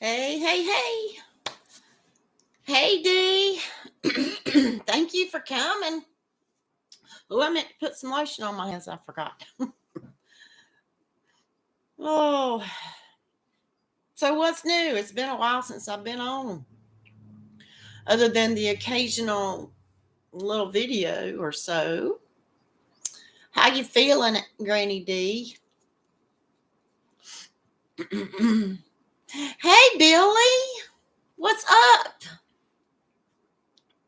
Hey, hey, hey. Hey, Dee. Thank you for coming. Oh, I meant to put some lotion on my hands. I forgot. Oh, so what's new? It's been a while since I've been on. Other than the occasional little video or so. How you feeling, Granny D? Hey, Billy. What's up?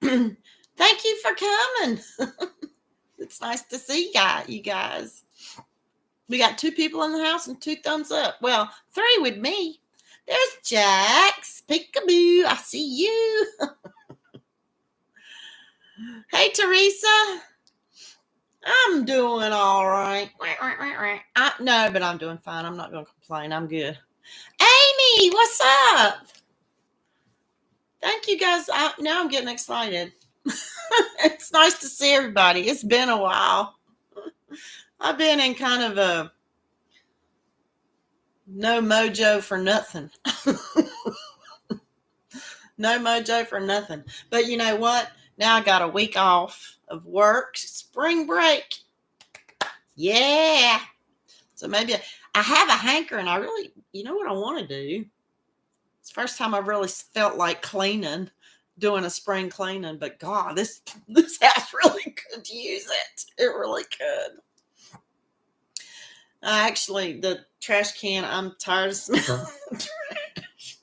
Thank you for coming. It's nice to see you guys. We got 2 people in the house and 2 thumbs up. Well, 3 with me. There's Jax. Peekaboo. I see you. Hey, Teresa. I'm doing all right. No, but I'm doing fine. I'm not going to complain. I'm good. Amy, what's up? Thank you guys. Now I'm getting excited. It's nice to see everybody. It's been a while. I've been in kind of a no mojo for nothing. No mojo for nothing. But you know what? Now I got a week off of work. Spring break. Yeah. So maybe I have a hankering. I really, you know what I want to do? It's the first time I've really felt like cleaning, doing a spring cleaning. But God, this house really could use it. It really could. Actually, the trash can, I'm tired of smelling trash.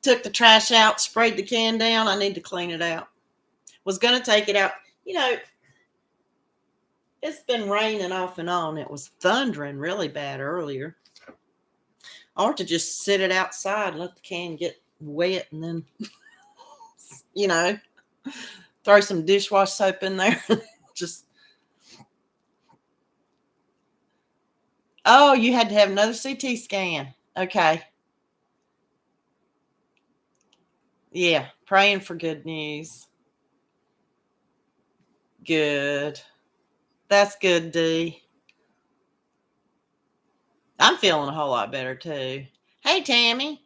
Took the trash out, sprayed the can down. I need to clean it out. Was going to take it out. You know, it's been raining off and on. It was thundering really bad earlier. Or to just sit it outside, let the can get wet, and then, you know, throw some dishwash soap in there. Just. Oh, you had to have another CT scan. Okay. Yeah, praying for good news. Good. That's good, Dee. I'm feeling a whole lot better, too. Hey, Tammy.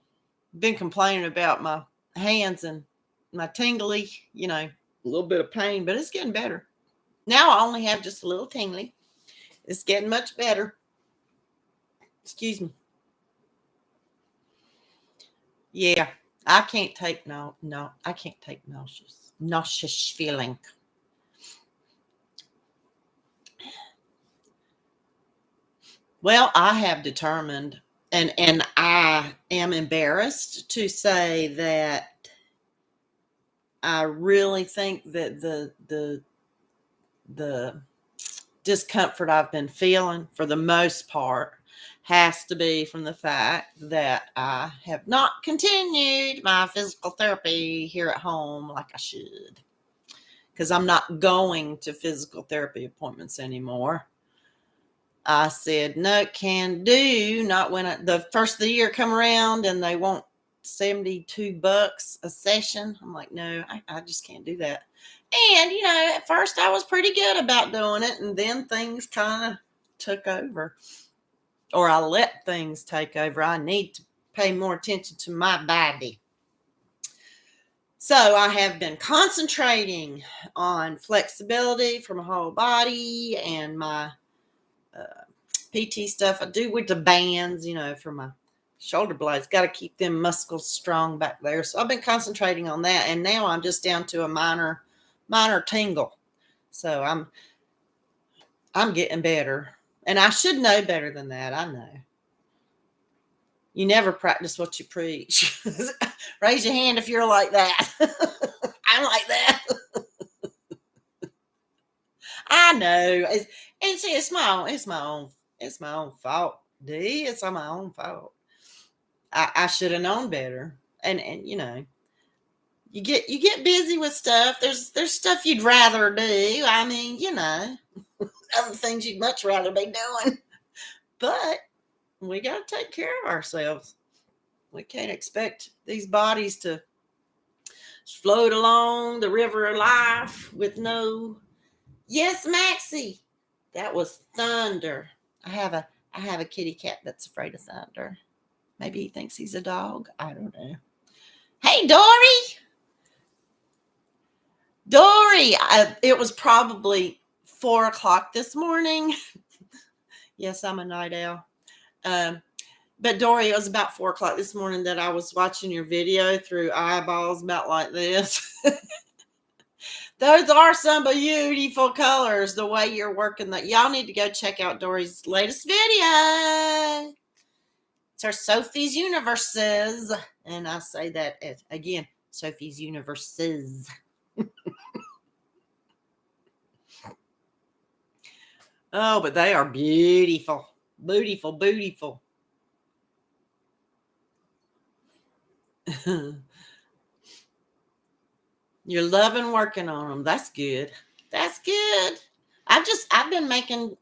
Been complaining about my hands and my tingly, a little bit of pain, but it's getting better. Now I only have just a little tingly. It's getting much better. Excuse me. Yeah, I can't take I can't take nauseous feeling. Well, I have determined, and I am embarrassed to say that I really think that the discomfort I've been feeling for the most part has to be from the fact that I have not continued my physical therapy here at home like I should, because I'm not going to physical therapy appointments anymore. I said, no, can do. Not when the first of the year come around and they want $72 a session. I'm like, no, I just can't do that. And, at first I was pretty good about doing it. And then things kind of took over. Or I let things take over. I need to pay more attention to my body. So I have been concentrating on flexibility for my whole body and my PT stuff I do with the bands, for my shoulder blades. Got to keep them muscles strong back there. So I've been concentrating on that, and now I'm just down to a minor tingle. So I'm getting better, and I should know better than that. I know. You never practice what you preach. Raise your hand if you're like that. I'm like that. I know. And see, it's my own fault, D. It's on my own fault. I should have known better. And you get busy with stuff. There's stuff you'd rather do. I mean, other things you'd much rather be doing. But we got to take care of ourselves. We can't expect these bodies to float along the river of life with no. Yes, Maxie. That was thunder. I have a kitty cat that's afraid of thunder. Maybe he thinks he's a dog. I don't know. Hey, Dory. Dory, it was probably 4 o'clock this morning. Yes, I'm a night owl. But Dory, it was about 4 o'clock this morning that I was watching your video through eyeballs about like this. Those are some beautiful colors, the way you're working that. Y'all need to go check out Dory's latest video. It's her Sophie's Universes. And I say that again, Sophie's Universes. Oh, but they are beautiful. Beautiful, beautiful. You're loving working on them. That's good. That's good. I've been making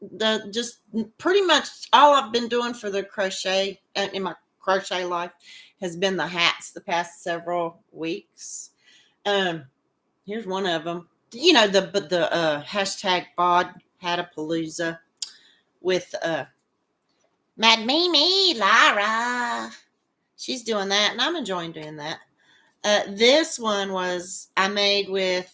just pretty much all I've been doing for the crochet in my crochet life has been the hats the past several weeks. Here's one of them. You know, the hashtag bod Hatapalooza with Mad Mimi Lara. She's doing that, and I'm enjoying doing that. This one I made with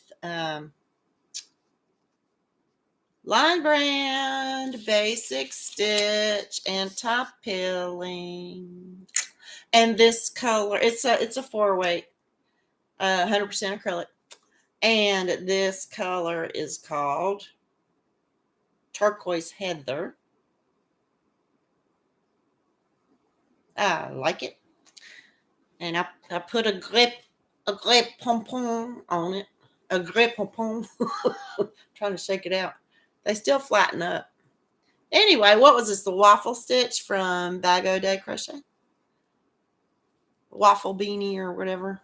Line Brand, Basic Stitch, and Top Pilling. And this color, it's a 4-weight, 100% acrylic. And this color is called Turquoise Heather. I like it. And I put a grip pompon on it. A grip pompon. Trying to shake it out. They still flatten up. Anyway, what was this? The waffle stitch from Bag O' Day Crochet? Waffle beanie or whatever.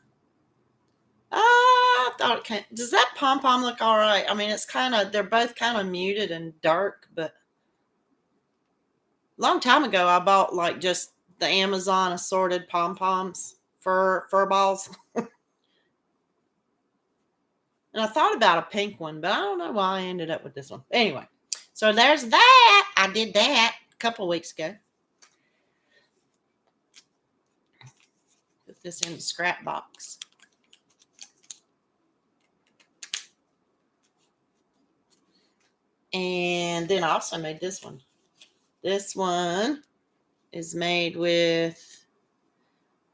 I thought it came. Does that pom-pom look all right? I mean, they're both kind of muted and dark, but a long time ago, I bought like just the Amazon assorted pom-poms, fur balls. And I thought about a pink one, but I don't know why I ended up with this one. Anyway, so there's that. I did that a couple of weeks ago. Put this in the scrap box. And then I also made this one. This one is made with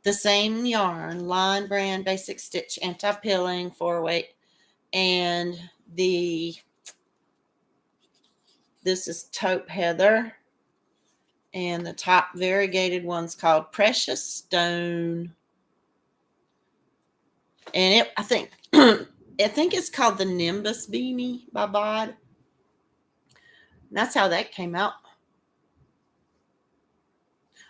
the same yarn, Line Brand, Basic Stitch, Anti-Pilling, 4-weight. And this is Taupe Heather. And the top variegated one's called Precious Stone. And I think it's called the Nimbus Beanie by Bod. And that's how that came out.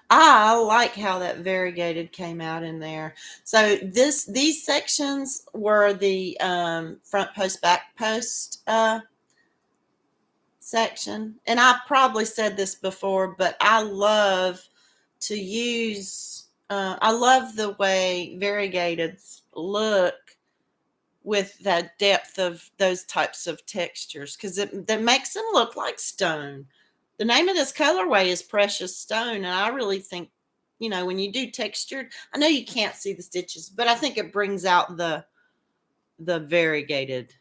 I like how that variegated came out in there. So these sections were the front post, back post section. And I've probably said this before, but I love to use, I love the way variegateds look with that depth of those types of textures because that makes them look like stone. The name of this colorway is Precious Stone, and I really think, when you do textured, I know you can't see the stitches, but I think it brings out the variegated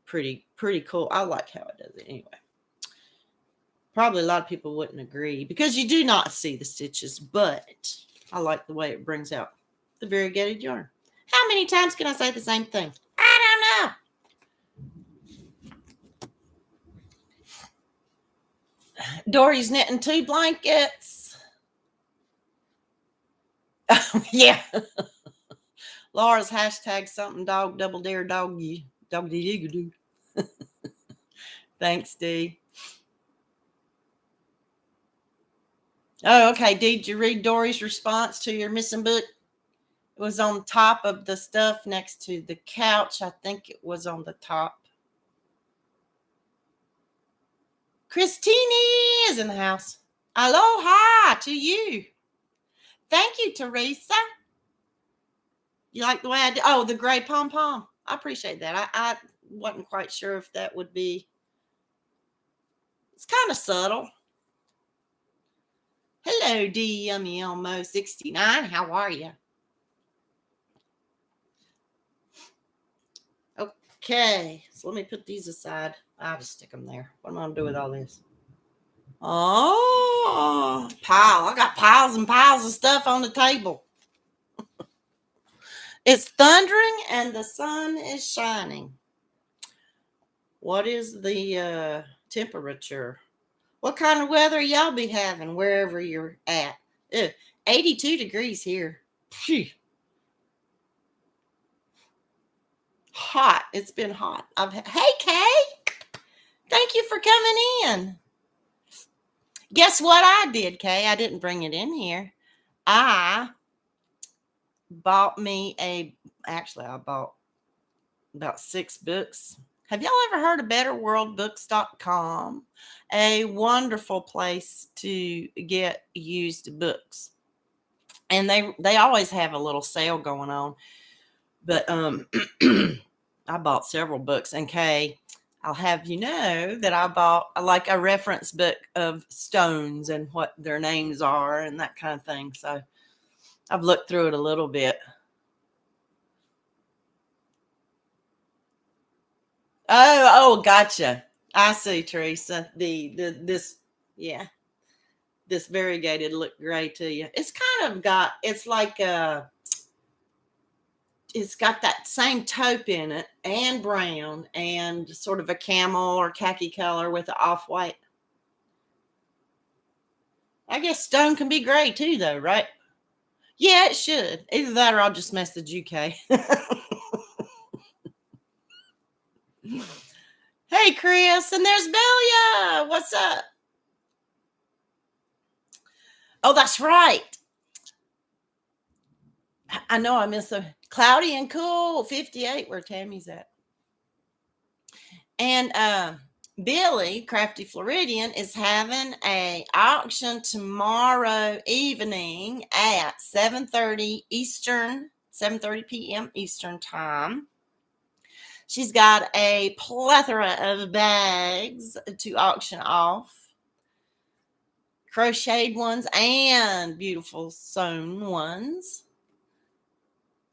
pretty cool. I like how it does it anyway. Probably a lot of people wouldn't agree because you do not see the stitches, but I like the way it brings out the variegated yarn. How many times can I say the same thing? I don't know. Dory's knitting 2 blankets. Oh, yeah. Laura's hashtag something dog double dare doggy doggy doo. Thanks, Dee. Oh, okay. Did you read Dory's response to your missing book? It was on top of the stuff next to the couch. I think it was on the top. Christine is in the house. Aloha to you. Thank you, Teresa. You like the way I did? Oh, the gray pom-pom. I appreciate that. I wasn't quite sure if that would be. It's kind of subtle. Hello, D Yummy Elmo 69. How are you? Okay, so let me put these aside. I'll just stick them there. What am I going to do with all this? Oh, pile. I got piles and piles of stuff on the table. It's thundering and the sun is shining. What is the temperature? What kind of weather y'all be having wherever you're at? 82 degrees here. Phew. Hot. It's been hot. Hey, Kay. Thank you for coming in. Guess what I did, Kay? I didn't bring it in here. I bought me I bought about 6 books. Have y'all ever heard of betterworldbooks.com? A wonderful place to get used books. And they always have a little sale going on. But I bought several books. And Kay, I'll have you know that I bought like a reference book of stones and what their names are and that kind of thing. So I've looked through it a little bit. Oh, gotcha. I see, Teresa. This variegated look gray to you. It's kind of got, it's like it's got that same taupe in it and brown and sort of a camel or khaki color with the off-white. I guess stone can be gray too, though, right? Yeah, it should. Either that or I'll just message you, Kay. Hey, Chris, and there's Belia. What's up? Oh, that's right. I know I miss a cloudy and cool 58 where Tammy's at. And Billy, Crafty Floridian, is having a auction tomorrow evening at 7:30 Eastern, 7:30 p.m. Eastern time. She's got a plethora of bags to auction off. Crocheted ones and beautiful sewn ones.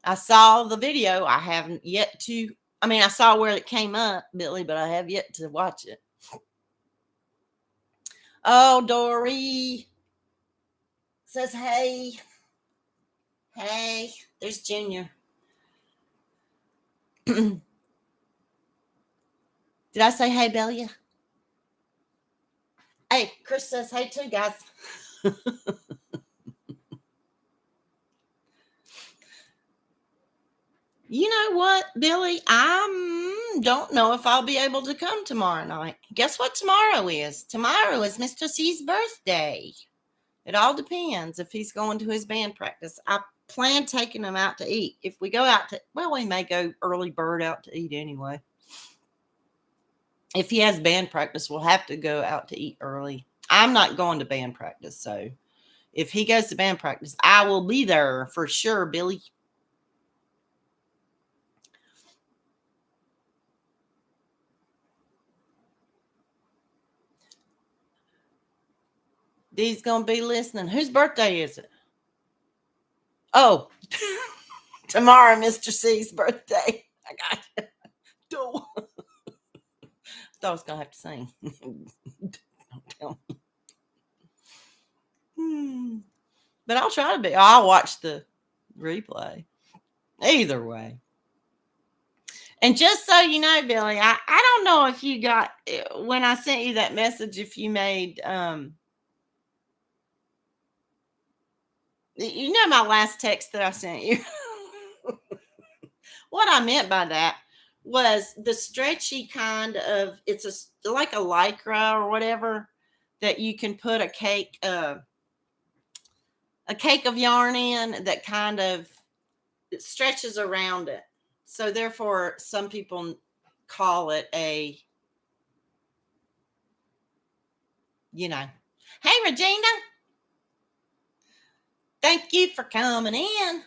I saw the video. I haven't yet to, I saw where it came up, Billy, but I have yet to watch it. Oh, Dory says, hey. Hey, there's Junior. Did I say hey, Belia? Hey, Chris says hey too, guys. You know what, Billy? I don't know if I'll be able to come tomorrow night. Guess what tomorrow is? Tomorrow is Mr. C's birthday. It all depends if he's going to his band practice. I plan taking him out to eat. If we go out to, well, we may go early bird out to eat anyway. If he has band practice, we'll have to go out to eat early. I'm not going to band practice, so if he goes to band practice, I will be there for sure, Billy. Dee's going to be listening. Whose birthday is it? Oh, tomorrow, Mr. C's birthday. I got you. Thought I was going to have to sing. Don't tell me. But I'll try to be. I'll watch the replay. Either way. And just so you know, Billy, I don't know if you got, when I sent you that message, if you made, you know my last text that I sent you. What I meant by that was the stretchy kind of, it's like a lycra or whatever that you can put a cake of yarn in that kind of, it stretches around it. So therefore, some people call it a, Hey, Regina. Thank you for coming in.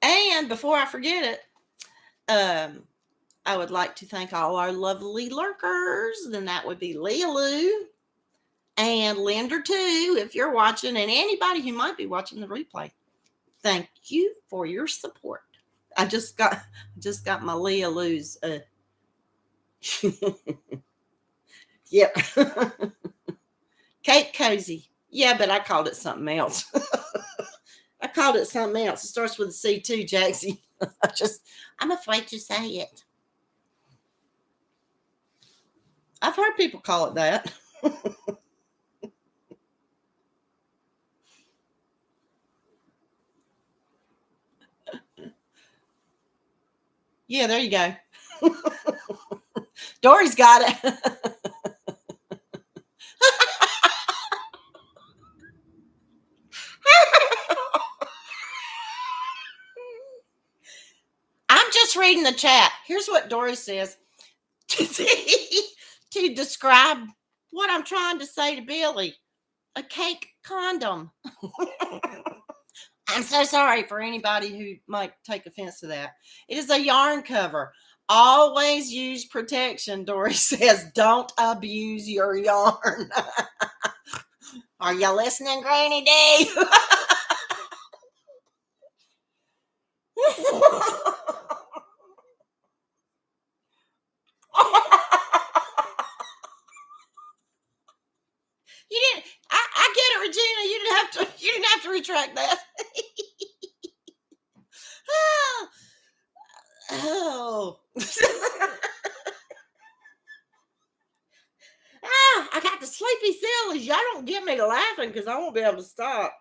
And before I forget it, I would like to thank all our lovely lurkers. Then that would be Leah Lou And Linder too, if you're watching, and anybody who might be watching the replay, thank you for your support. I just got my Leah Lou's yep. Cake Cozy. Yeah, but I called it something else. I called it something else. It starts with a C too, Jaxie. I'm afraid to say it. I've heard people call it that. Yeah, there you go. Dory's got it. I'm just reading the chat. Here's what Dory says to describe what I'm trying to say to Billy. A cake condom. I'm so sorry for anybody who might take offense to that. It is a yarn cover. Always use protection, Dory says. Don't abuse your yarn. Are you listening, Granny D? You didn't. I get it, Regina. You didn't have to retract that. Oh. I got the sleepy sillies. Y'all don't get me to laughing because I won't be able to stop.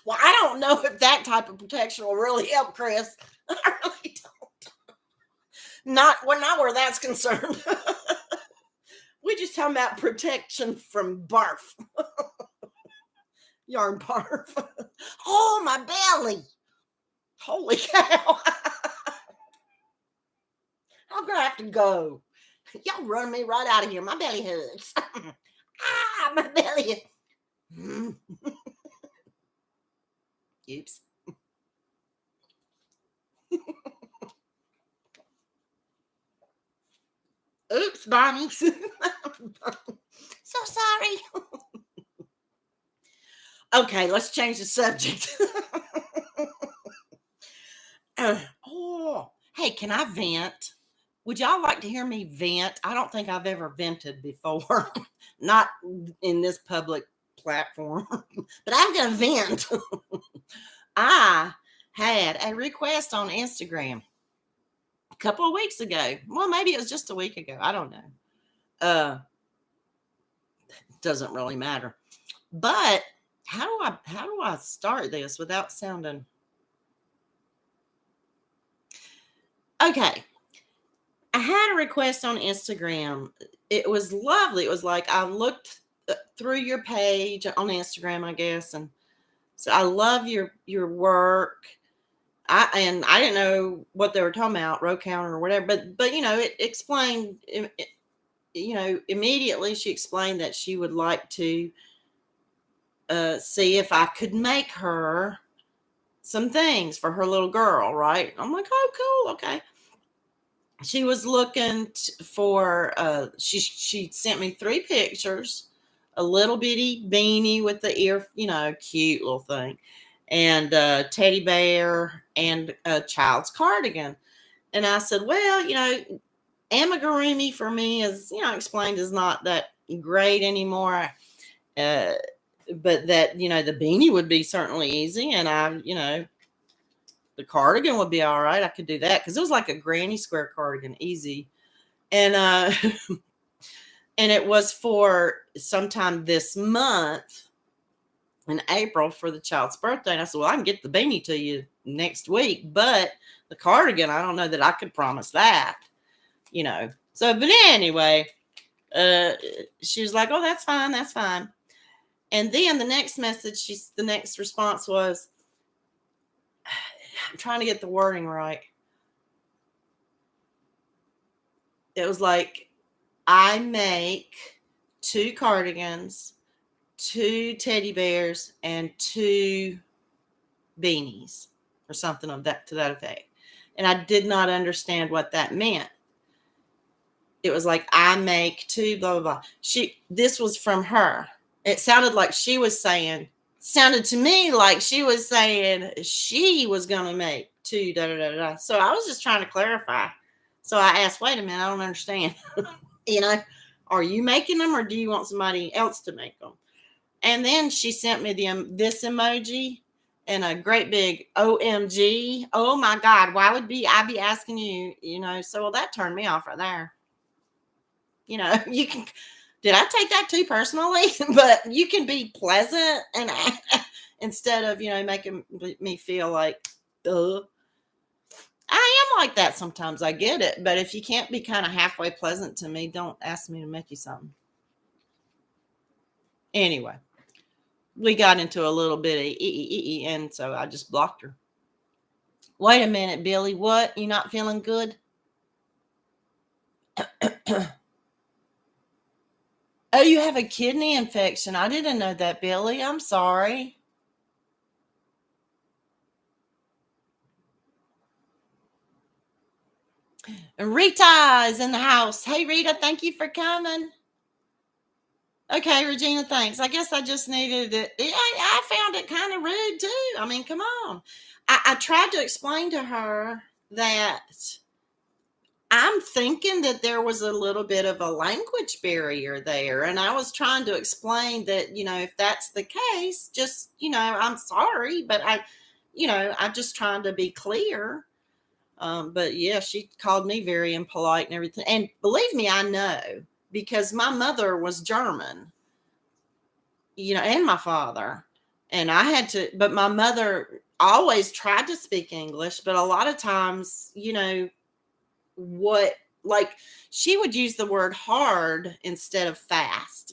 Well, I don't know if that type of protection will really help, Chris. I really don't. Not where that's concerned. We're just talking about protection from barf. Yarn barf. Oh, my belly. Holy cow. I'm going to have to go. Y'all run me right out of here. My belly hurts. My belly. Oops. Oops, Bonnie. So sorry. Okay, let's change the subject. Hey, can I vent? Would y'all like to hear me vent? I don't think I've ever vented before. Not in this public platform. But I'm going to vent. I had a request on Instagram a couple of weeks ago. Well, maybe it was just a week ago. I don't know. Doesn't really matter. But how do I start this without sounding okay? I had a request on Instagram. It was lovely. It was like I looked through your page on Instagram, I guess, and so I love your work. I didn't know what they were talking about, row counter or whatever, but it explained. Immediately she explained that she would like to see if I could make her some things for her little girl, right? I'm like, oh, cool, okay. She was looking for, she sent me 3 pictures, a little bitty beanie with the ear, cute little thing, and a teddy bear and a child's cardigan. And I said, well, amigurumi for me is, explained is not that great anymore. But that, the beanie would be certainly easy. And the cardigan would be all right. I could do that because it was like a granny square cardigan, easy. And and it was for sometime this month in April for the child's birthday. And I said, well, I can get the beanie to you next week, but the cardigan, I don't know that I could promise that, So, but anyway, she was like, oh, that's fine. That's fine. And then the next response was, I'm trying to get the wording right. It was like, I make 2 cardigans, 2 teddy bears, and 2 beanies or something of that to that effect. And I did not understand what that meant. It was like, I make two, blah, blah, blah. This was from her. It sounded like she was saying, sounded to me like she was saying she was going to make two, da, da, da, da. So I was just trying to clarify. So I asked, wait a minute, I don't understand. Are you making them or do you want somebody else to make them? And then she sent me this emoji and a great big OMG. Oh my God, why would I be asking you, so that turned me off right there. You can, did I take that too personally? But you can be pleasant and instead of, making me feel like, ugh. I am like that sometimes. I get it. But if you can't be kind of halfway pleasant to me, don't ask me to make you something. Anyway, we got into a little bit of and so I just blocked her. Wait a minute, Billy. What? You not feeling good? Oh, you have a kidney infection. I didn't know that, Billy. I'm sorry. Rita is in the house. Hey, Rita, thank you for coming. Okay, Regina, thanks. I guess I just needed it. I found it kind of rude, too. I mean, come on. I tried to explain to her that I'm thinking that there was a little bit of a language barrier there. And I was trying to explain that, if that's the case, just, I'm sorry, but I'm just trying to be clear. But yeah, she called me very impolite and everything. And believe me, I know, because my mother was German, and my father. And I had to, but my mother always tried to speak English, but a lot of times, like she would use the word hard instead of fast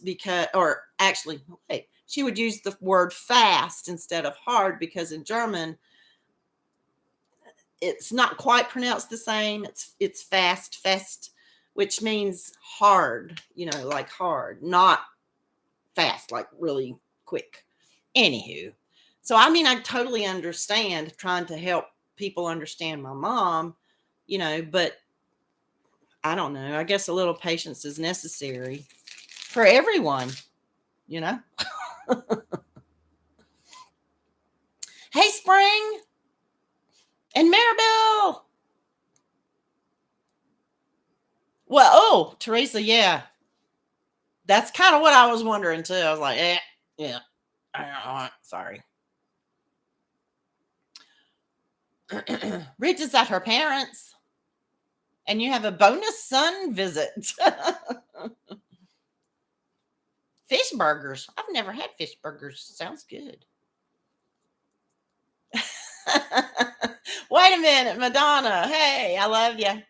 she would use the word fast instead of hard because in German, it's not quite pronounced the same. It's fast, which means hard, like hard, not fast, like really quick. Anywho, so I mean, I totally understand trying to help people understand my mom, but I don't know. I guess a little patience is necessary for everyone, Hey, Spring and Maribel. Well, Teresa, yeah. That's kind of what I was wondering too. I was like, yeah. Sorry. Rich is at her parents. And you have a bonus son visit. Fish burgers. I've never had fish burgers. Sounds good. Wait a minute, Madonna. Hey, I love you.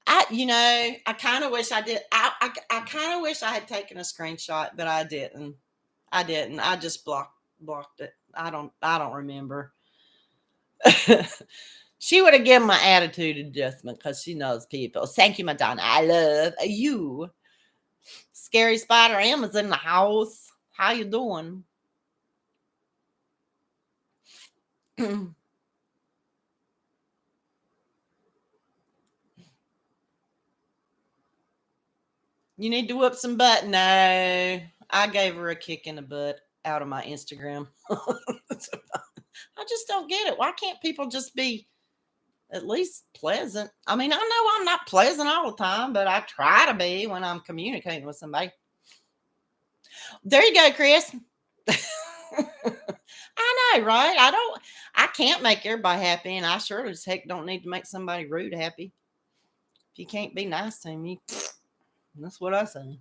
I kind of wish I did. I kind of wish I had taken a screenshot, but I didn't. I just blocked it. I don't remember. She would have given my attitude adjustment because she knows people. Thank you, Madonna. I love you. Scary Spider Emma's in the house. How you doing? You need to whoop some butt. No, I gave her a kick in the butt out of my Instagram. I just don't get it. Why can't people just be at least pleasant? I mean, I know I'm not pleasant all the time, but I try to be when I'm communicating with somebody. There you go, Chris. I know, right? I can't make everybody happy, and I sure as heck don't need to make somebody rude happy. If you can't be nice to me, that's what I say.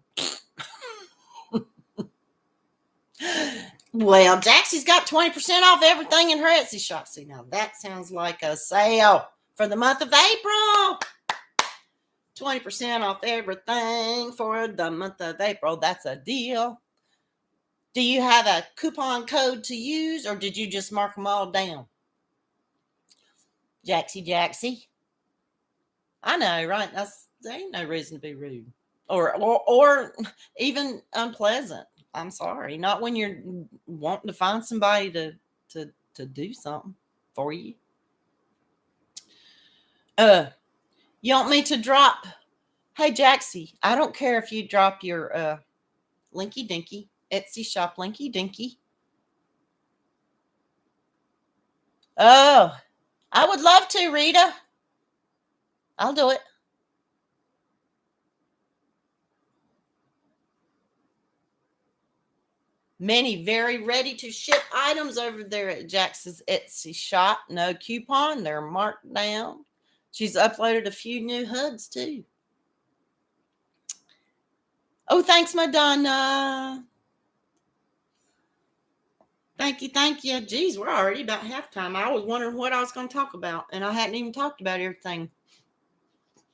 Well, Jaxie's got 20% off everything in her Etsy shop. See, now that sounds like a sale for the month of April. 20% off everything for the month of April. That's a deal. Do you have a coupon code to use, or did you just mark them all down? Jaxie. I know, right? There ain't no reason to be rude or even unpleasant. I'm sorry. Not when you're wanting to find somebody to do something for you. You want me to drop? Hey, Jaxie, I don't care if you drop your Linky Dinky Etsy shop Linky Dinky. Oh, I would love to, Rita. I'll do it. Many very ready to ship items over there at Jax's Etsy shop. No coupon. They're marked down. She's uploaded a few new hoods too. Oh, thanks, Madonna. Thank you, thank you. Geez, we're already about halftime. I was wondering what I was going to talk about, and I hadn't even talked about everything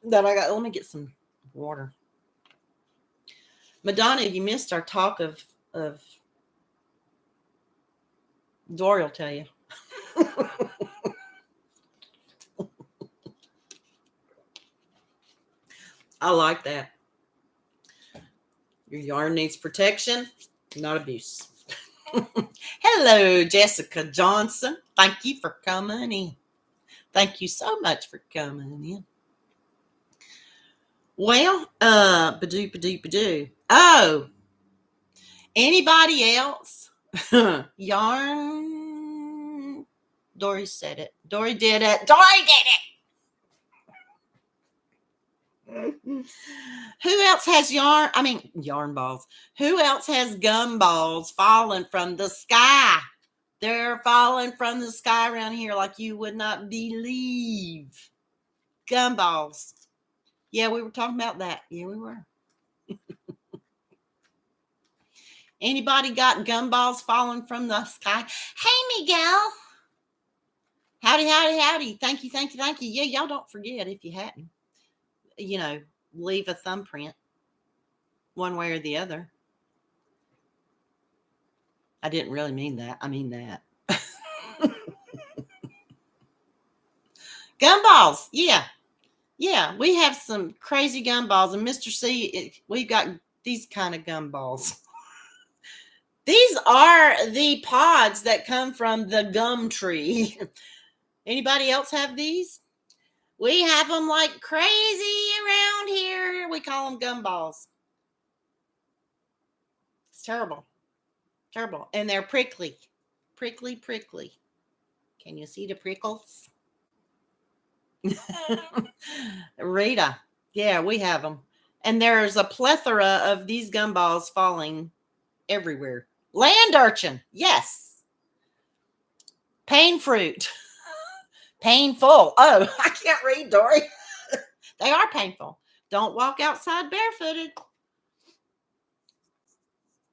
that I got. Let me get some water. Madonna, you missed our talk of Dory will tell you. I like that. Your yarn needs protection, not abuse. Hello, Jessica Johnson. Thank you for coming in. Thank you so much for coming in. Well, badoo. Oh, anybody else? Yarn. Dory said it. Dory did it. Dory did it. Who else has yarn balls? Who else has gumballs falling from the sky? They're falling from the sky around here like you would not believe. Gumballs. Yeah, we were talking about that. Yeah, we were. Anybody got gumballs falling from the sky? Hey, Miguel. Howdy, howdy, howdy. Thank you. Yeah, y'all don't forget if you hadn't. Leave a thumbprint one way or the other. I didn't really mean that. I mean that. Gumballs. Yeah. Yeah, we have some crazy gumballs. And Mr. C, we've got these kind of gumballs. These are the pods that come from the gum tree. Anybody else have these? We have them like crazy around here. We call them gumballs. It's terrible. Terrible. And they're prickly. Prickly. Can you see the prickles? Rita. Yeah, we have them. And there's a plethora of these gumballs falling everywhere. Land urchin. Yes. Pain fruit. Painful. Oh, I can't read, Dory. They are painful. Don't walk outside barefooted.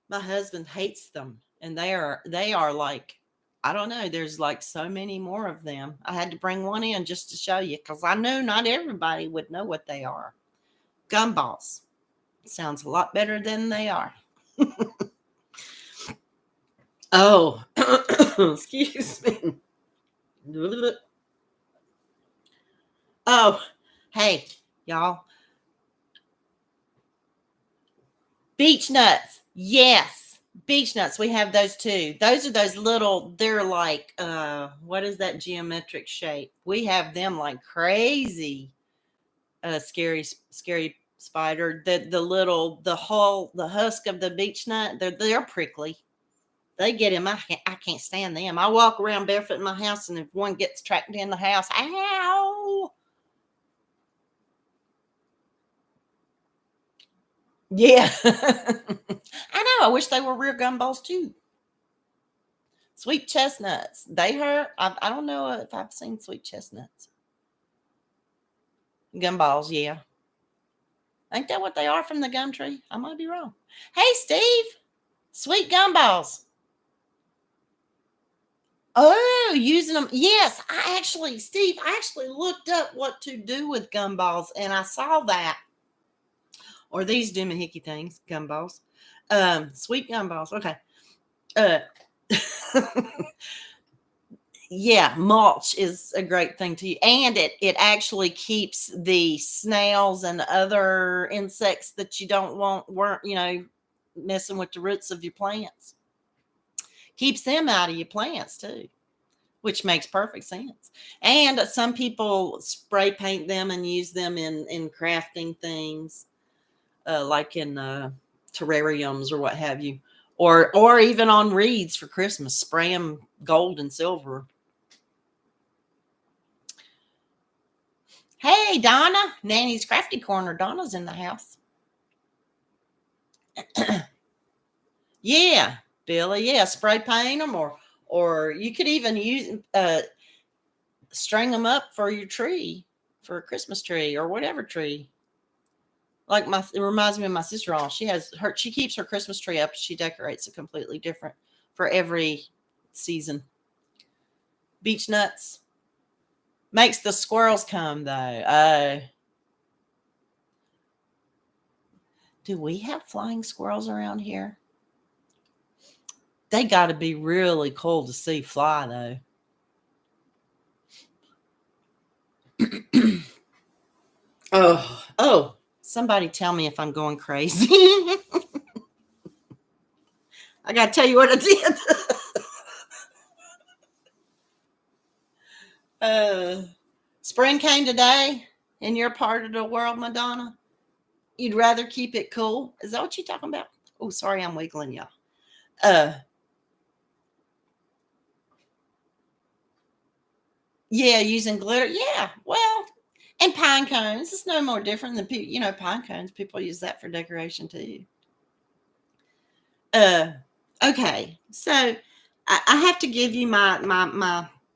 My husband hates them. And they are like, I don't know. There's like so many more of them. I had to bring one in just to show you because I know not everybody would know what they are. Gumballs. Sounds a lot better than they are. Oh, excuse me. Oh, hey, y'all. Beech nuts. Yes. Beech nuts. We have those too. Those are those little, they're like, what is that geometric shape? We have them like crazy. Scary spider. The husk of the beech nut, they're prickly. They get him. I can't stand them. I walk around barefoot in my house, and if one gets tracked in the house, ow! Yeah. I know. I wish they were real gumballs too. Sweet chestnuts. They hurt. I don't know if I've seen sweet chestnuts. Gumballs, yeah. Ain't that what they are from the gum tree? I might be wrong. Hey, Steve. Sweet gumballs. Oh, using them. Yes, Steve, I actually looked up what to do with gumballs, and I saw that. Or these doohickey things, gumballs. Sweet gumballs. Okay. Yeah, mulch is a great thing to use. And it actually keeps the snails and other insects that you don't want messing with the roots of your plants. Keeps them out of your plants too. which makes perfect sense. And some people spray paint them and use them in crafting things, like in terrariums or what have you, or even on reeds for Christmas. Spray them gold and silver. Hey, Donna, Nanny's Crafty Corner. Donna's in the house. Yeah, Billy. Yeah, spray paint them, or you could even use string them up for your tree, for a Christmas tree or whatever tree. Like it reminds me of my sister-in-law. She keeps her Christmas tree up. She decorates it completely different for every season. Beech nuts makes the squirrels come though. Do we have flying squirrels around here? They got to be really cool to see fly though. Oh, somebody tell me if I'm going crazy. I got to tell you what I did. Spring came today in your part of the world, Madonna. You'd rather keep it cool? Is that what you're talking about? Oh, sorry, I'm wiggling y'all. Yeah, using glitter. Yeah, well, and pine cones. It's no more different than pine cones. People use that for decoration too. Okay, so I have to give you my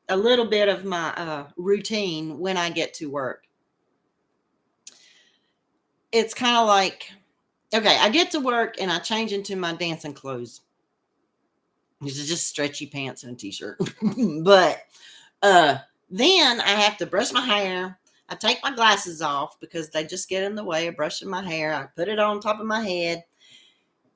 a little bit of my routine when I get to work. It's kind of like, okay, I get to work and I change into my dancing clothes. It's just stretchy pants and a t-shirt. But then I have to brush my hair. I take my glasses off because they just get in the way of brushing my hair. I put it on top of my head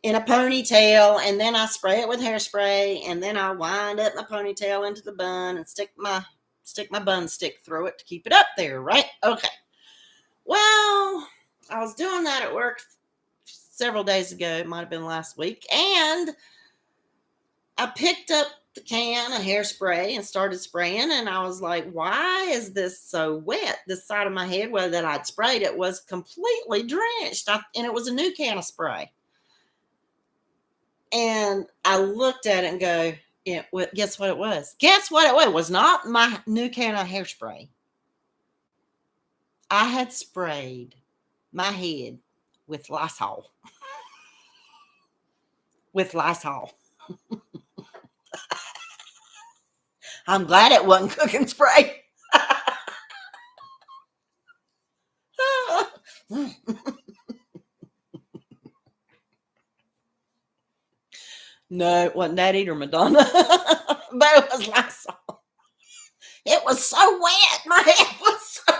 in a ponytail, and then I spray it with hairspray, and then I wind up my ponytail into the bun and stick my bun stick through it to keep it up there, right? Okay. Well, I was doing that at work several days ago. It might have been last week, and I picked up the can of hairspray and started spraying, and I was like, why is this so wet? This side of my head where that I'd sprayed it was completely drenched, and it was a new can of spray. And I looked at it and go, yeah, guess what it was? Guess what it was? It was not my new can of hairspray. I had sprayed my head with Lysol. With Lysol. I'm glad it wasn't cooking spray. No, it wasn't that either, Madonna. But it was Lysol. It was so wet. My head was so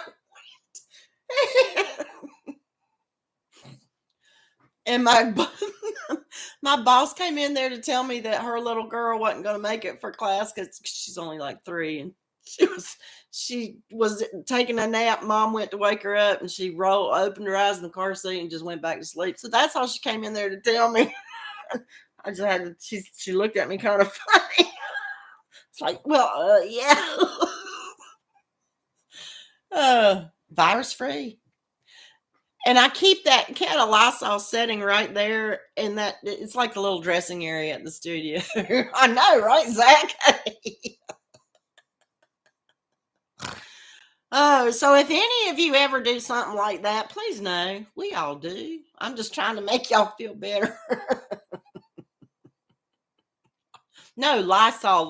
wet. And my boss came in there to tell me that her little girl wasn't going to make it for class because she's only like 3, and she was taking a nap. Mom went to wake her up, and she opened her eyes in the car seat and just went back to sleep. So that's all she came in there to tell me. I just had to. She looked at me kind of funny. It's like, well, yeah, virus free. And I keep that kind of Lysol setting right there, and that it's like a little dressing area at the studio. I know, right, Zach? Oh, so if any of you ever do something like that, please know we all do. I'm just trying to make y'all feel better. No, Lysol,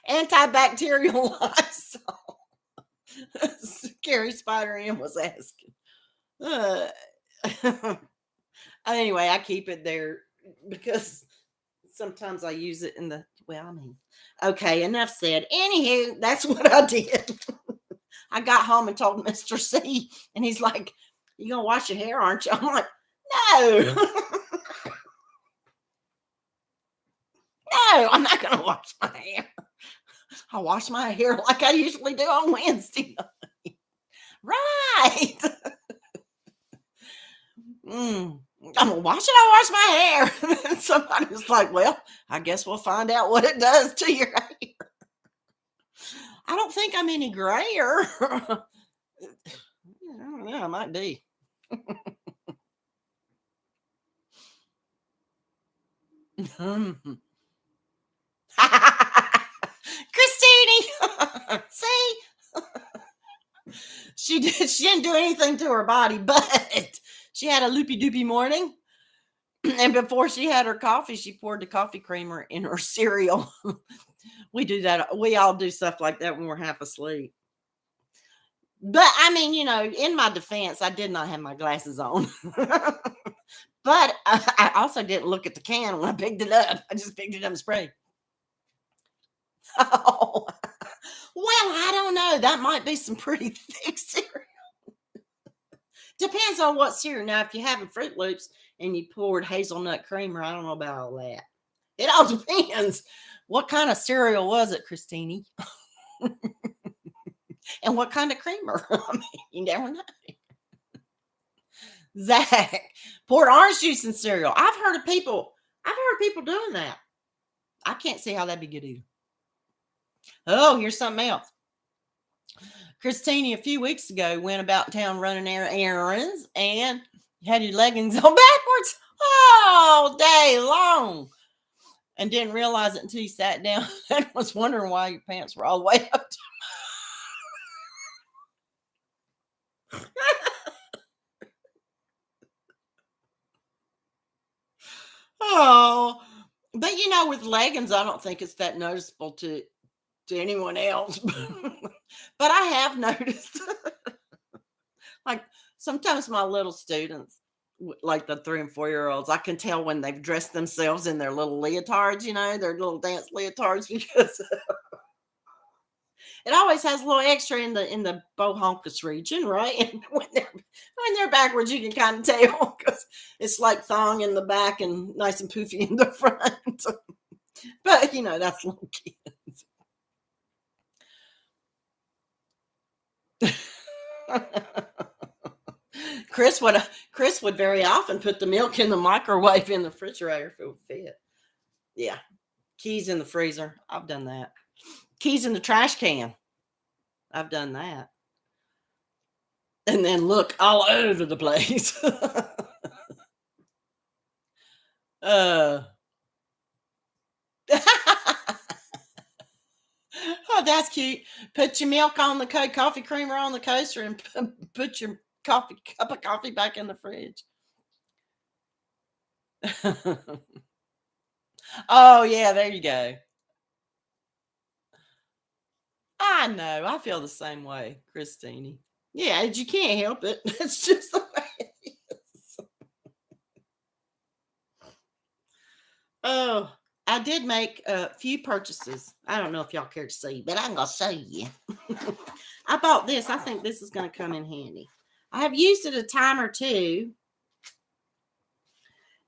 antibacterial Lysol. Scary Spider M was asking. Anyway, I keep it there because sometimes I use it in the, okay, enough said. Anywho, that's what I did. I got home and told Mr. C, and he's like, you gonna wash your hair, aren't you? I'm like, no. No, I'm not gonna wash my hair. I wash my hair like I usually do on Wednesday night. Right. I'm gonna wash it. I wash my hair. And somebody was like, well, I guess we'll find out what it does to your hair. I don't think I'm any grayer. I don't know, I might be. Christine, see, she didn't do anything to her body, but she had a loopy doopy morning. And before she had her coffee, she poured the coffee creamer in her cereal. We do that. We all do stuff like that when we're half asleep. But I mean, in my defense, I did not have my glasses on. But I also didn't look at the can when I picked it up. I just picked it up and sprayed. Oh, well, I don't know. That might be some pretty thick cereal. Depends on what cereal. Now, if you're having Fruit Loops and you poured hazelnut creamer, I don't know about all that. It all depends. What kind of cereal was it, Christine? And what kind of creamer? I mean, you never know. Zach, poured orange juice in cereal. I've heard people doing that. I can't see how that'd be good either. Oh, here's something else. Christine, a few weeks ago, went about town running errands and had your leggings on backwards all day long. And didn't realize it until you sat down and was wondering why your pants were all the way up. Oh, but with leggings, I don't think it's that noticeable to anyone else. But I have noticed, like sometimes my little students, like the 3 and 4-year-olds, I can tell when they've dressed themselves in their little leotards, their little dance leotards, because it always has a little extra in the bohonkus region, right? And when they're backwards, you can kind of tell because it's like thong in the back and nice and poofy in the front. But that's little kids. Chris would very often put the milk in the microwave in the refrigerator if it would fit. Yeah. Keys in the freezer. I've done that. Keys in the trash can. I've done that. And then look all over the place. Oh, that's cute. Put your milk on the coffee creamer on the coaster and put your cup of coffee back in the fridge. Oh, yeah, there you go. I know. I feel the same way, Christine. Yeah, you can't help it. It's just the way it is. Oh, I did make a few purchases. I don't know if y'all care to see, but I'm going to show you. I bought this. I think this is going to come in handy. I have used it a time or two.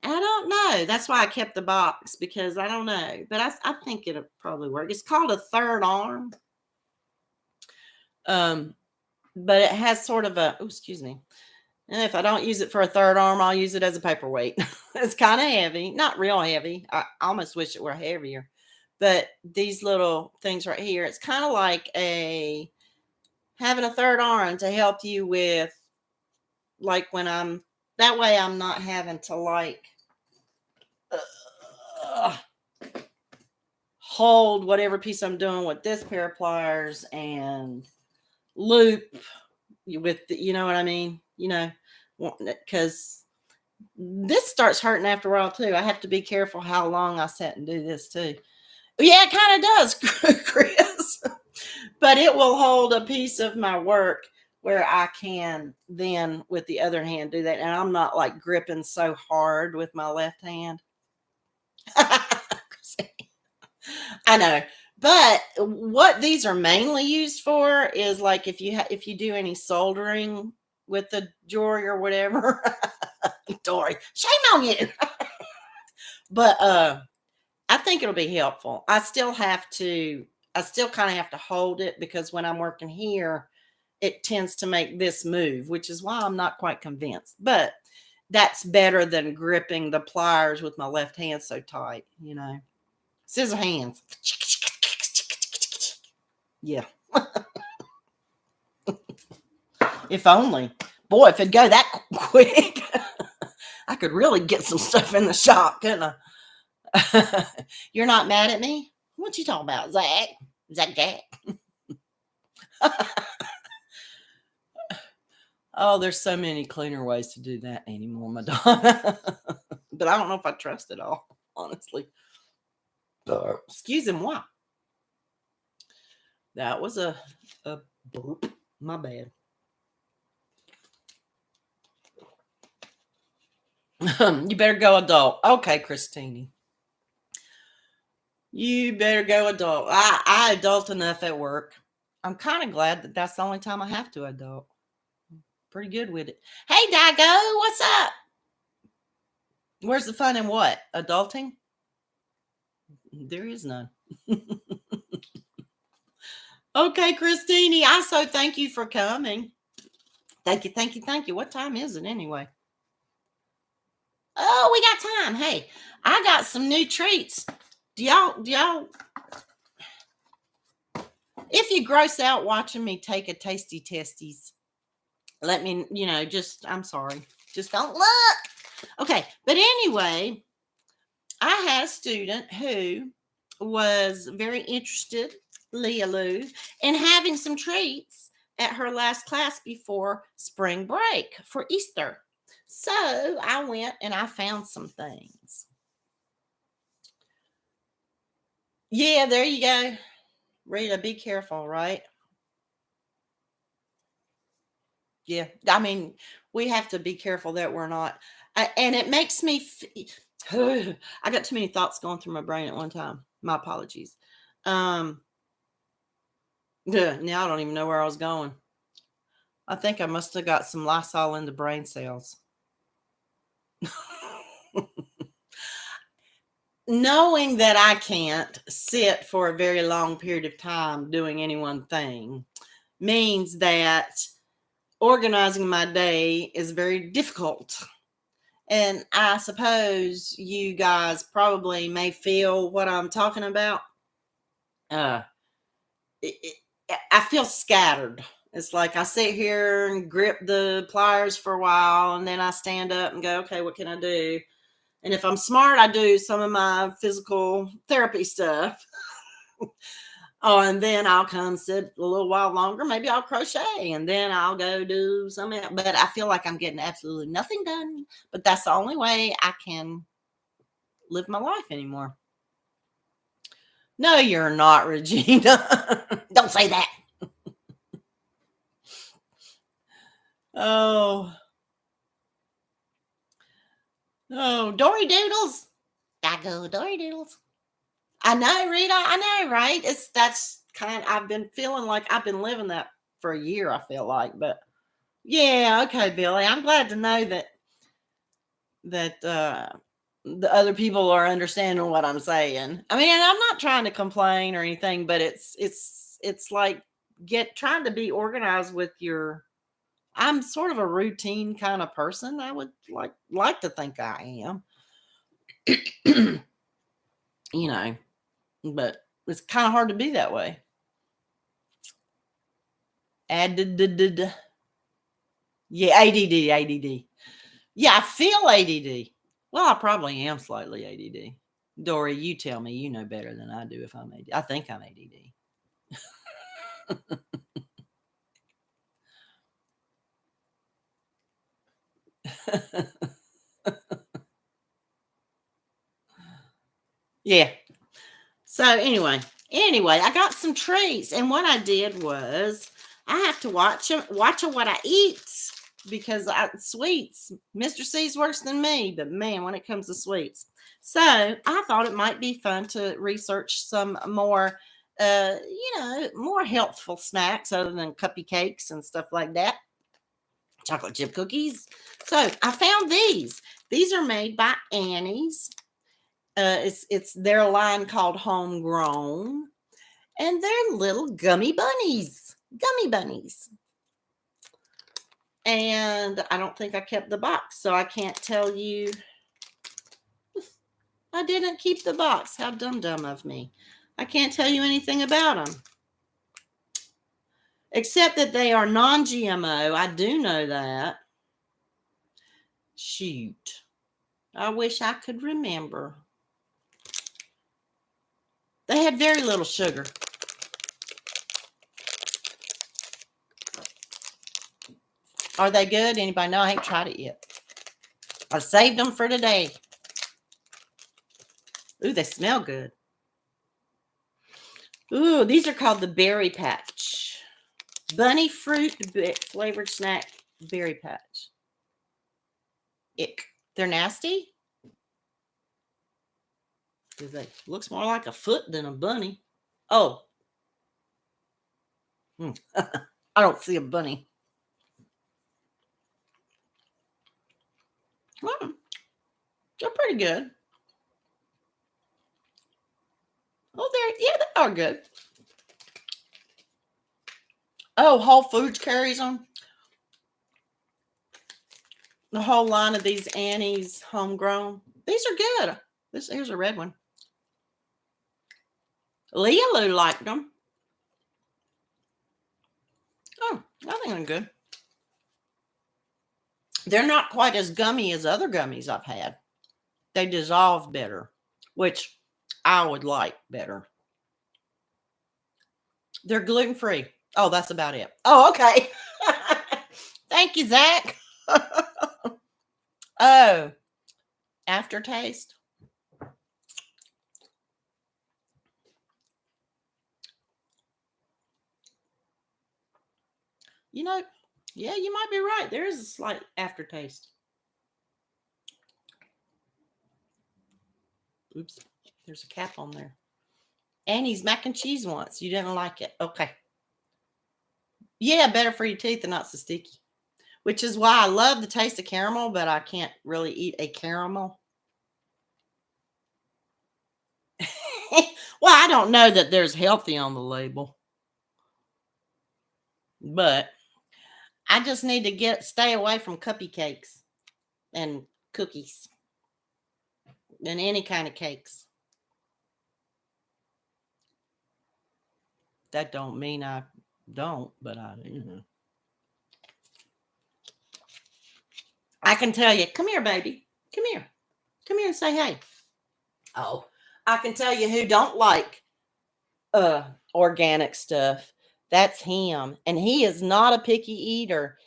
I don't know. That's why I kept the box, because I don't know. But I think it'll probably work. It's called a third arm. But it has sort of a, excuse me. And if I don't use it for a third arm, I'll use it as a paperweight. It's kind of heavy, not real heavy. I almost wish it were heavier. But these little things right here, it's kind of like having a third arm to help you with, like that way I'm not having to hold whatever piece I'm doing with this pair of pliers and loop with you know what I mean? Because this starts hurting after a while too. I have to be careful how long I sit and do this too. Yeah, it kind of does, Chris. But it will hold a piece of my work where I can then with the other hand do that. And I'm not like gripping so hard with my left hand. I know. But what these are mainly used for is like if you do any soldering with the jewelry or whatever. Dory, shame on you. But I think it'll be helpful. I still kind of have to hold it because when I'm working here, it tends to make this move, which is why I'm not quite convinced. But that's better than gripping the pliers with my left hand so tight, Scissor hands. Yeah. If only. Boy, if it'd go that quick, I could really get some stuff in the shop, couldn't I? You're not mad at me? What you talking about, Zach? Zach? Oh, there's so many cleaner ways to do that anymore, Madonna. But I don't know if I trust it all, honestly. Excuse moi. That was a burp. My bad. You better go adult. Okay, Christine. You better go adult. I adult enough at work. I'm kind of glad that that's the only time I have to adult. Pretty good with it. Hey, Dago, what's up? Where's the fun in what? Adulting? There is none. Okay, Christine, I so thank you for coming. Thank you. What time is it anyway? Oh, we got time. Hey, I got some new treats. Do y'all, if you gross out watching me take a tasty testies, let me, I'm sorry. Just don't look. Okay. But anyway, I had a student who was very interested, Leah Lou, in having some treats at her last class before spring break for Easter. So I went and I found some things. Yeah, there you go. Rita, be careful, right? Yeah, I mean, we have to be careful that we're not. And it makes me, I got too many thoughts going through my brain at one time. My apologies. Now I don't even know where I was going. I think I must have got some Lysol in the brain cells. Knowing that I can't sit for a very long period of time doing any one thing means that organizing my day is very difficult. And I suppose you guys probably may feel what I'm talking about. I feel scattered. It's like I sit here and grip the pliers for a while, and then I stand up and go, okay, what can I do? And if I'm smart, I do some of my physical therapy stuff. Oh, and then I'll come sit a little while longer. Maybe I'll crochet, and then I'll go do something. But I feel like I'm getting absolutely nothing done. But that's the only way I can live my life anymore. No, you're not, Regina. Don't say that. Oh, Dory Doodles. I go Dory Doodles. I know, Rita. I know, right? I've been feeling like I've been living that for a year, I feel like. But yeah, okay, Billy. I'm glad to know that the other people are understanding what I'm saying. I mean, I'm not trying to complain or anything, but it's like trying to be organized with your. I'm sort of a routine kind of person. I would like to think I am. But it's kind of hard to be that way. Yeah, ADD. Yeah, I feel ADD. Well, I probably am slightly ADD. Dory, you tell me. You know better than I do if I'm ADD. I think I'm ADD. Yeah. So anyway, I got some treats, and what I did was I have to watch what I eat because sweets. Mr. C's worse than me, but man, when it comes to sweets, so I thought it might be fun to research some more, more healthful snacks other than cuppy cakes and stuff like that. Chocolate chip cookies. So I found these. These are made by Annie's. It's their line called Homegrown, and they're little gummy bunnies. And I don't think I kept the box, so I can't tell you. I didn't keep the box. How dumb of me. I can't tell you anything about them. Except that they are non-GMO. I do know that. Shoot. I wish I could remember. They had very little sugar. Are they good? Anybody know? I ain't tried it yet. I saved them for today. Ooh, they smell good. Ooh, these are called the Berry Patch. Bunny fruit flavored snack berry patch. Ick. They're nasty. Looks more like a foot than a bunny. Oh. I don't see a bunny. They're pretty good. Oh, they are good. Oh, Whole Foods carries them. The whole line of these Annie's homegrown. These are good. Here's a red one. Leah Lou liked them. Oh, I think they're good. They're not quite as gummy as other gummies I've had. They dissolve better, which I would like better. They're gluten-free. Oh, that's about it. Oh, okay. Thank you, Zach. Oh, aftertaste. You know, yeah, you might be right. There is a slight aftertaste. Oops, there's a cap on there. Annie's mac and cheese once. You didn't like it. Okay. Yeah, better for your teeth and not so sticky. Which is why I love the taste of caramel, but I can't really eat a caramel. Well, I don't know that there's healthy on the label. But I just need to stay away from cupcakes and cookies and any kind of cakes. That don't mean I don't, but I can tell you, come here, baby. Come here. Come here and say hey. Oh, I can tell you who don't like organic stuff. That's him. And he is not a picky eater.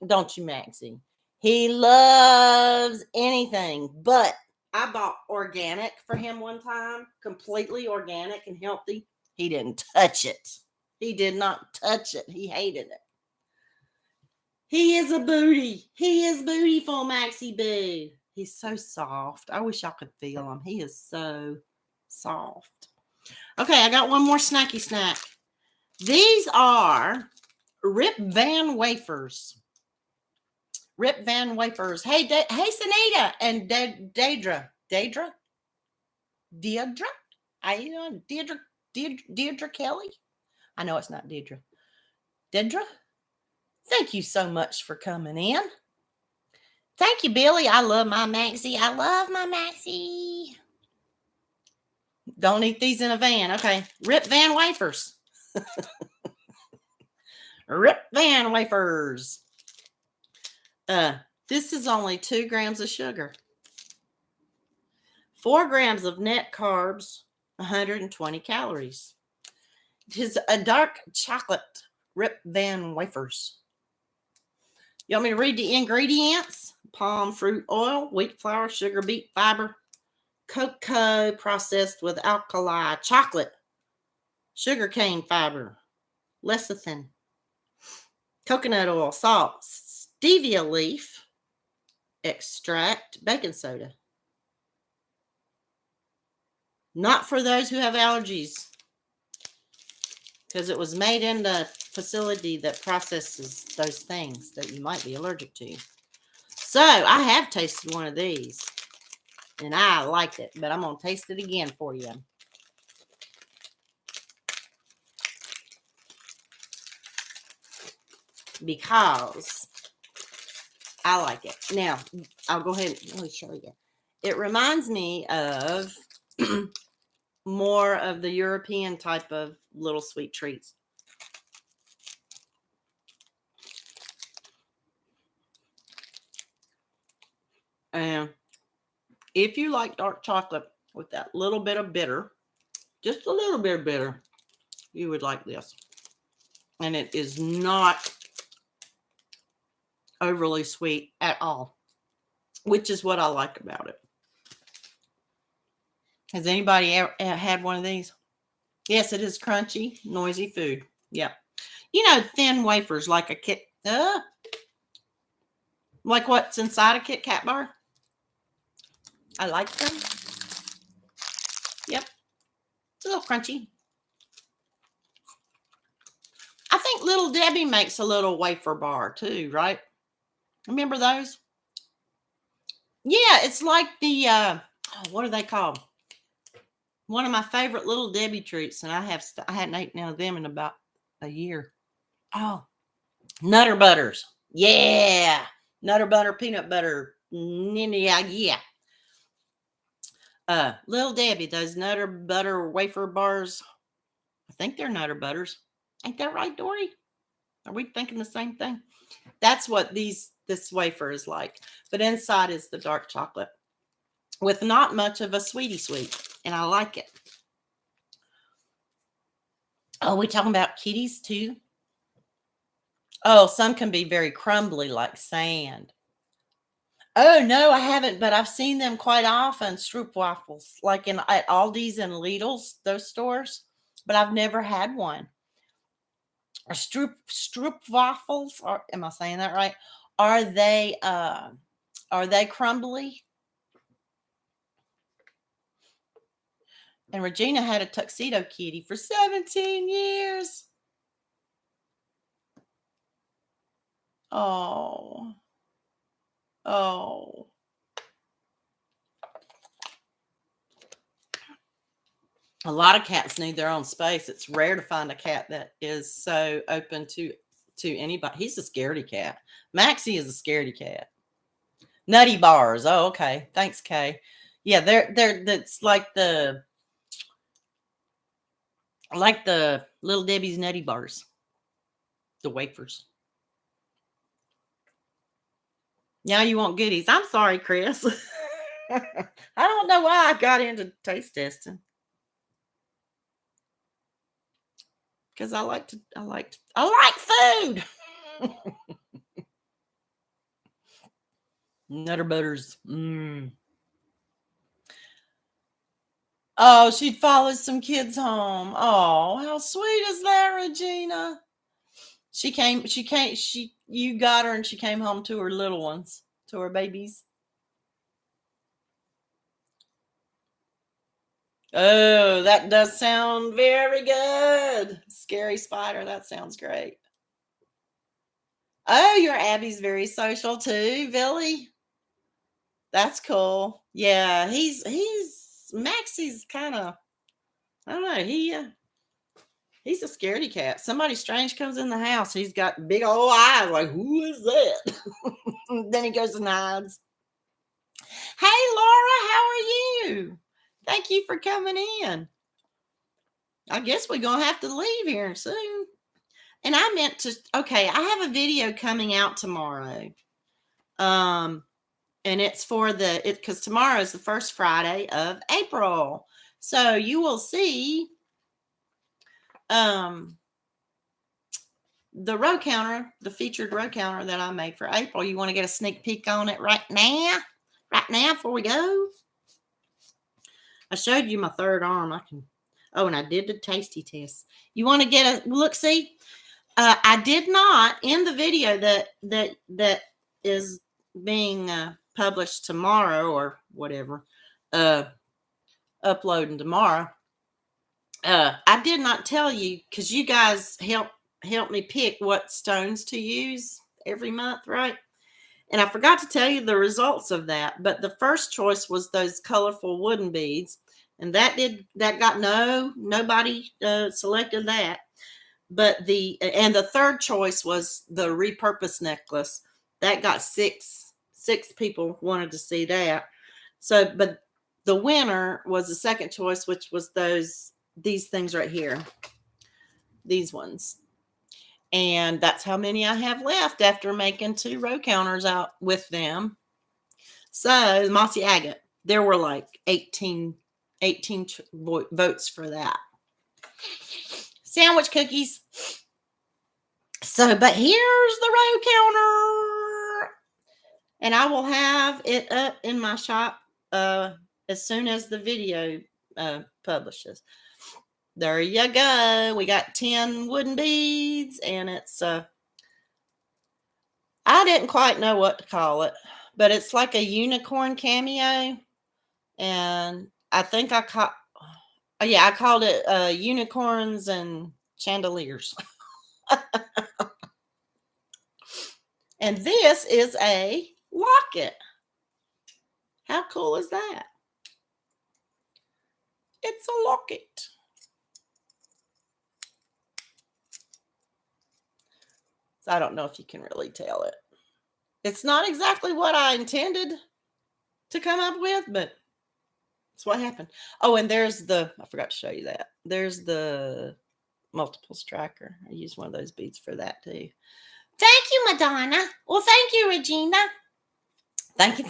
Don't you, Maxie? He loves anything. But I bought organic for him one time, completely organic and healthy. He didn't touch it. He did not touch it. He hated it. He is a booty. He is beautiful, Maxie Boo. He's so soft. I wish y'all could feel him. He is so soft. Okay, I got one more snacky snack. These are Rip Van wafers. Rip Van wafers. Hey, Sanita and Deidre. Deidre? How you doing? Deirdre Kelly? I know it's not Deidre. Deidre? Thank you so much for coming in. Thank you, Billy. I love my Maxie. I love my Maxie. Don't eat these in a van. Okay. Rip Van wafers. Rip Van wafers. This is only 2 grams of sugar. 4 grams of net carbs, 120 calories. It is a dark chocolate Rip Van wafers. You want me to read the ingredients? Palm fruit oil, wheat flour, sugar, beet fiber, cocoa processed with alkali, chocolate, sugarcane fiber, lecithin, coconut oil, salt, stevia leaf, extract, baking soda. Not for those who have allergies, because it was made in the facility that processes those things that you might be allergic to. So I have tasted one of these and I liked it, but I'm going to taste it again for you. Because I like it. Now, I'll go ahead and let me show you. It reminds me of more of the European type of little sweet treats. And if you like dark chocolate with that little bit of bitter, just a little bit of bitter, you would like this. And it is not overly sweet at all, which is what I like about it. Has anybody ever had one of these? Yes, it is crunchy, noisy food. Yep. You know, thin wafers like a Kit, like what's inside a Kit Kat bar. I like them. Yep. It's a little crunchy. I think Little Debbie makes a little wafer bar too, right? Remember those? Yeah, it's like the, what are they called? One of my favorite Little Debbie treats, and I hadn't eaten none of them in about a year. Oh, Nutter Butters. Yeah. Nutter Butter, peanut butter. Yeah. Little Debbie, those Nutter Butter wafer bars. I think they're Nutter Butters. Ain't that right, Dory? Are we thinking the same thing? That's what this wafer is like. But inside is the dark chocolate with not much of a sweetie sweet. And I like it. Oh, we talking about kitties too? Oh, some can be very crumbly like sand. Oh, no, I haven't, but I've seen them quite often, Stroop waffles, like at Aldi's and Lidl's, those stores, but I've never had one. Or Stroop waffles, or am I saying that right? Are they crumbly? And Regina had a tuxedo kitty for 17 years. Oh. Oh. A lot of cats need their own space. It's rare to find a cat that is so open to anybody. He's a scaredy cat. Maxie is a scaredy cat. Nutty bars. Oh, okay. Thanks, Kay. Yeah, that's like the Little Debbie's Nutty Bars. The wafers. Now you want goodies. I'm sorry, Chris. I don't know why I got into taste testing. Because I like food. Nutter Butters. Oh, she'd followed some kids home. Oh, how sweet is that, Regina? You got her and she came home to her little ones, to her babies. Oh, that does sound very good. Scary spider. That sounds great. Oh, your Abby's very social too, Billy. That's cool. Yeah, Maxie's kind of, I don't know. He's a scaredy cat. Somebody strange comes in the house. He's got big old eyes. Like, who is that? Then he goes and hides. Hey, Laura, how are you? Thank you for coming in. I guess we're going to have to leave here soon. And I meant to, okay, I have a video coming out tomorrow. And it's for because tomorrow is the first Friday of April. So you will see the row counter, the featured row counter that I made for April. You want to get a sneak peek on it right now? Right now before we go? I showed you my third arm. And I did the tasty test. You want to get a look, see? I did not, in the video that is being published tomorrow or whatever, uploading tomorrow. I did not tell you, because you guys help me pick what stones to use every month, right? And I forgot to tell you the results of that. But the first choice was those colorful wooden beads, and nobody selected that. But the third choice was the repurposed necklace. That got six people wanted to see that. So, but the winner was the second choice, which was these things right here. These ones. And that's how many I have left after making 2 row counters out with them. So mossy agate, there were like 18 votes for that. Sandwich cookies. So, but here's the row counter. And I will have it up in my shop as soon as the video publishes. There you go. We got 10 wooden beads, and it's I didn't quite know what to call it, but it's like a unicorn cameo. And I think I called it unicorns and chandeliers. And this is a locket. How cool is that? It's a locket. So I don't know if you can really tell it. It's not exactly what I intended to come up with, but it's what happened. Oh, and there's I forgot to show you that. There's the multiple striker. I used one of those beads for that too. Thank you, Madonna. Well, thank you, Regina. Thank you.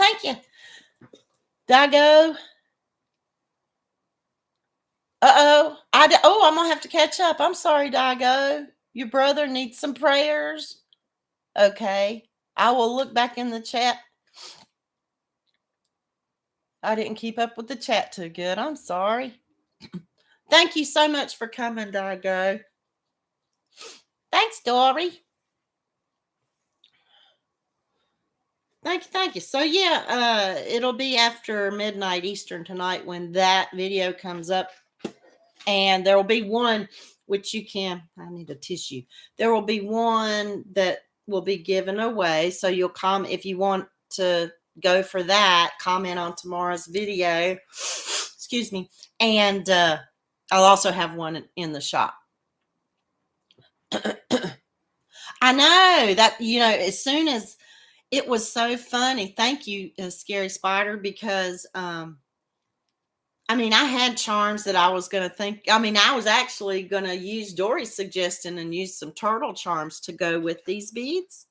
Dago. I'm gonna have to catch up. I'm sorry, Dago. Your brother needs some prayers. Okay. I will look back in the chat. I didn't keep up with the chat too good. I'm sorry. Thank you so much for coming, Dago. Thanks, Dory. Thank you. So yeah, it'll be after midnight Eastern tonight when that video comes up. And there will be one which I need a tissue. There will be one that will be given away. So you'll if you want to go for that, comment on tomorrow's video. Excuse me. And I'll also have one in the shop. I know that, as soon as it was so funny. Thank you, Scary Spider, because I had charms that I was going to think. I was actually going to use Dory's suggestion and use some turtle charms to go with these beads.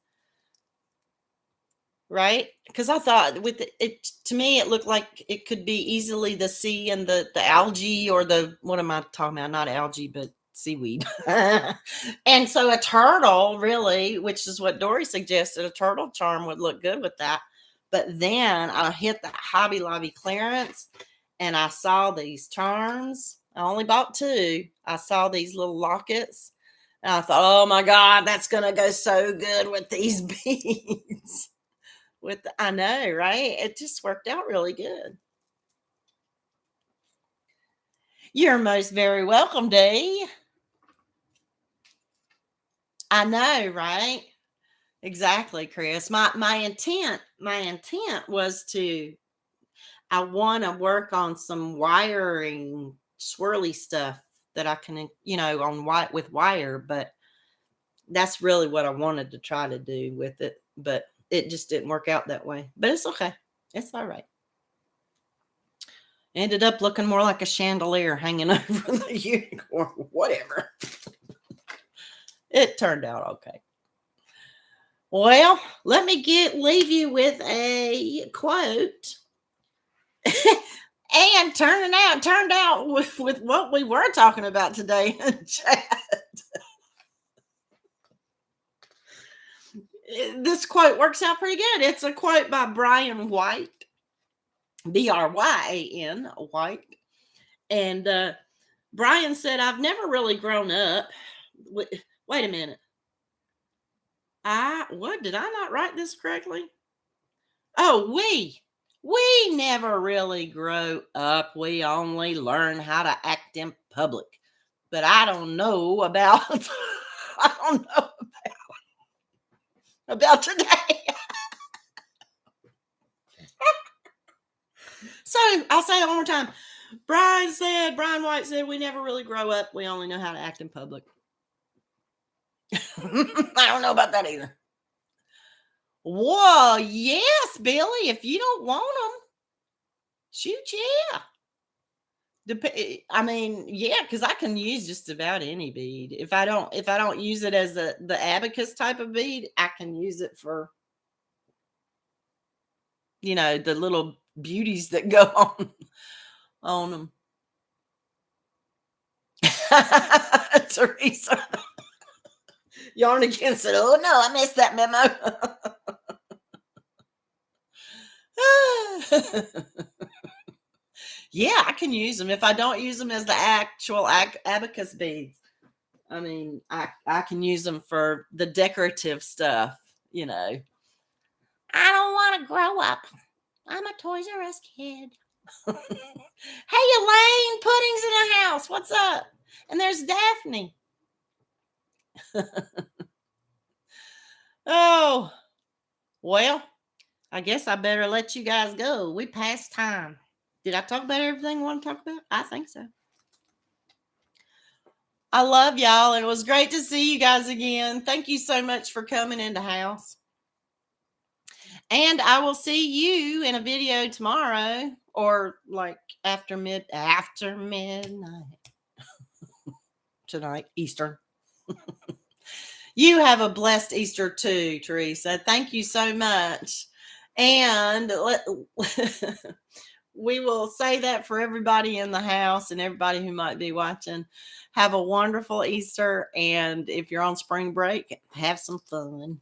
Right? Because I thought to me, it looked like it could be easily the sea and the algae, or what am I talking about? Not algae, but seaweed. And so a turtle, really, which is what Dory suggested, a turtle charm would look good with that. But then I hit the Hobby Lobby clearance and I saw these charms. I only bought 2. I saw these little lockets and I thought, oh my God, that's going to go so good with these beads. I know, right? It just worked out really good. You're most very welcome, Dee. I know, right? Exactly, Chris. My intent was I want to work on some wiring swirly stuff that I can, with wire, but that's really what I wanted to try to do with it, but it just didn't work out that way. But it's okay. It's all right. Ended up looking more like a chandelier hanging over the unicorn, whatever. It turned out okay. Well, let me leave you with a quote. And turned out with what we were talking about today in chat. This quote works out pretty good. It's a quote by Brian White, Bryan White. And Brian said, I've never really grown up. Wait a minute. Did I not write this correctly? Oh, we never really grow up. We only learn how to act in public. But I don't know about today. So I'll say that one more time. Brian White said, we never really grow up. We only know how to act in public. I don't know about that either. Whoa, yes, Billy. If you don't want them, shoot, yeah. Yeah, because I can use just about any bead. If I don't use it as the abacus type of bead, I can use it for the little beauties that go on them. Teresa. Yarn again said, oh no, I missed that memo. Yeah, I can use them if I don't use them as the actual abacus beads. I mean, I can use them for the decorative stuff, I don't want to grow up. I'm a Toys R Us kid. Hey, Elaine, Pudding's in the house. What's up? And there's Daphne. Oh, well, I guess I better let you guys go. We passed time. Did I talk about everything I want to talk about? I think so. I love y'all, and it was great to see you guys again. Thank you so much for coming into house. And I will see you in a video tomorrow, or like after midnight tonight, Eastern. You have a blessed Easter too, Teresa. Thank you so much. And we will say that for everybody in the house and everybody who might be watching. Have a wonderful Easter. And if you're on spring break, have some fun.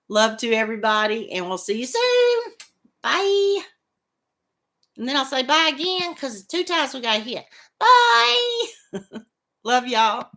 Love to everybody. And we'll see you soon. Bye. And then I'll say bye again because 2 times we got hit. Bye. Love y'all.